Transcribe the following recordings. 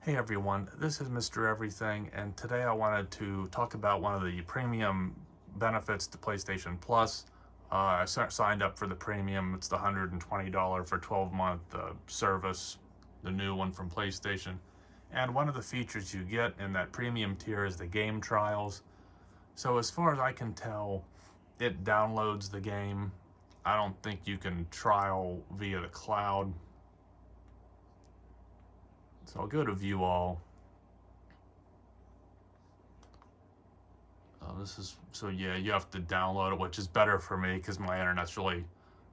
Hey everyone, this is Mr. Everything, and today I wanted to talk about one of the premium benefits to PlayStation Plus. I signed up for the premium. It's the $120 for 12-month service, the new one from PlayStation. And one of the features you get in that premium tier is the game trials. So as far as I can tell, it downloads the game. I don't think you can trial via the cloud. So I'll go to view all. So yeah, you have to download it, which is better for me because my internet's really,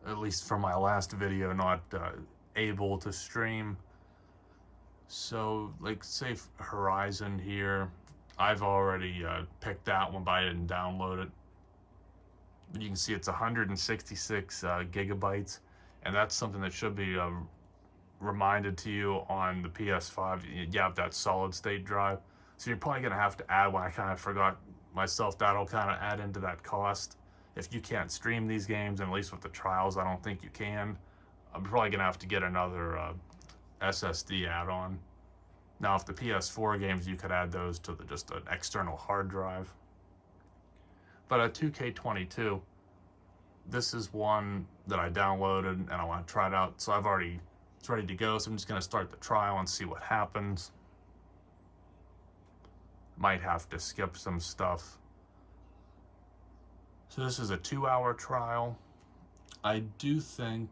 at least for my last video, not able to stream. So like say Horizon here, I've already picked that one, but I didn't download it. But you can see it's 166 gigabytes, and that's something that should be reminded to you on the PS5. You have that solid state drive, so you're probably gonna have to add one. I kind of forgot myself. That'll kind of add into that cost. If you can't stream these games, and at least with the trials, I don't think you can. I'm probably gonna have to get another SSD add-on. Now, if the PS4 games, you could add those to just an external hard drive. But a 2K22, this is one that I downloaded and I want to try it out. So it's ready to go. So I'm just going to start the trial and see what happens. Might have to skip some stuff. So this is a 2-hour trial. I do think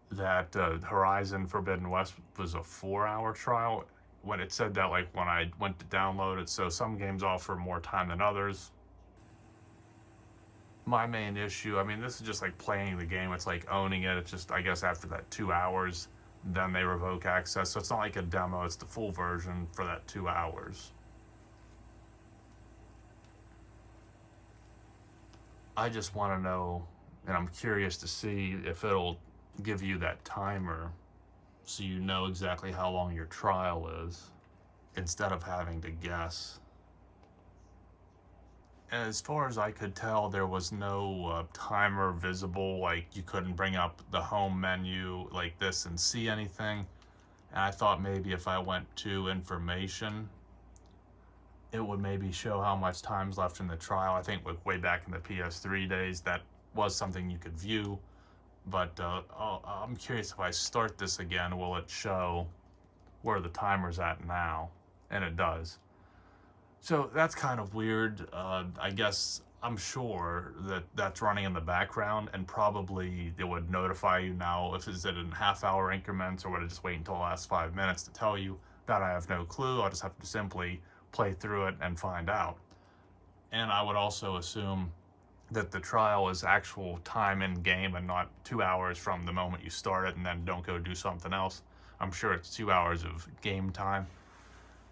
that Horizon Forbidden West was a 4-hour trial. When it said that, like when I went to download it, so some games offer more time than others. My main issue, I mean, this is just like playing the game. It's like owning it. It's just, I guess, after that 2 hours, then they revoke access. So it's not like a demo. It's the full version for that 2 hours. I just want to know, and I'm curious to see if it'll give you that timer so you know exactly how long your trial is instead of having to guess. And as far as I could tell, there was no timer visible, like you couldn't bring up the home menu like this and see anything. And I thought maybe if I went to information, it would maybe show how much time's left in the trial. I think way back in the PS3 days, that was something you could view. But I'm curious, if I start this again, will it show where the timer's at now? And it does. So that's kind of weird. I guess I'm sure that that's running in the background, and probably it would notify you now if it's in half-hour increments, or would it just wait until the last 5 minutes to tell you. That I have no clue. I'll just have to simply play through it and find out. And I would also assume that the trial is actual time in game and not 2 hours from the moment you start it and then don't go do something else. I'm sure it's 2 hours of game time.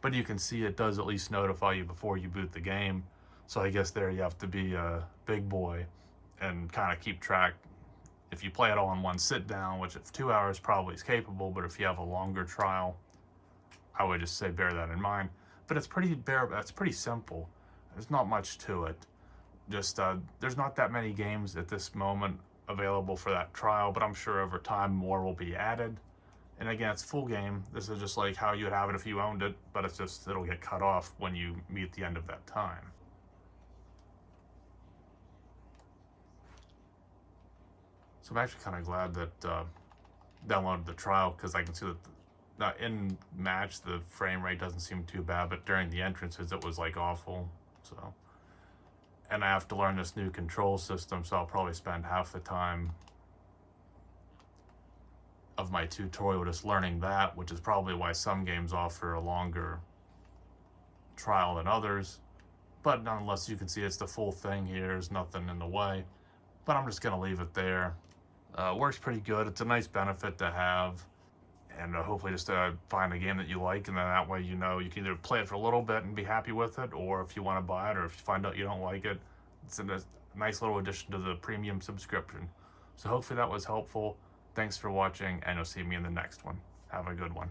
But you can see it does at least notify you before you boot the game. So I guess there you have to be a big boy and kind of keep track. If you play it all in one sit down, which if 2 hours probably is capable, but if you have a longer trial, I would just say bear that in mind. But it's pretty simple. There's not much to it. Just there's not that many games at this moment available for that trial, but I'm sure over time more will be added. And again, it's full game. This is just like how you would have it if you owned it, but it's just, it'll get cut off when you meet the end of that time. So I'm actually kind of glad that downloaded the trial, because I can see that in match the frame rate doesn't seem too bad, but during the entrances it was like awful. So, and I have to learn this new control system, so I'll probably spend half the time of my tutorial just learning that, which is probably why some games offer a longer trial than others. But nonetheless, you can see it's the full thing here. There's nothing in the way. But I'm just going to leave it there. Works pretty good. It's a nice benefit to have. And hopefully just find a game that you like, and then that way you know you can either play it for a little bit and be happy with it, or if you want to buy it, or if you find out you don't like it, it's a nice little addition to the premium subscription. So hopefully that was helpful. Thanks for watching, and you'll see me in the next one. Have a good one.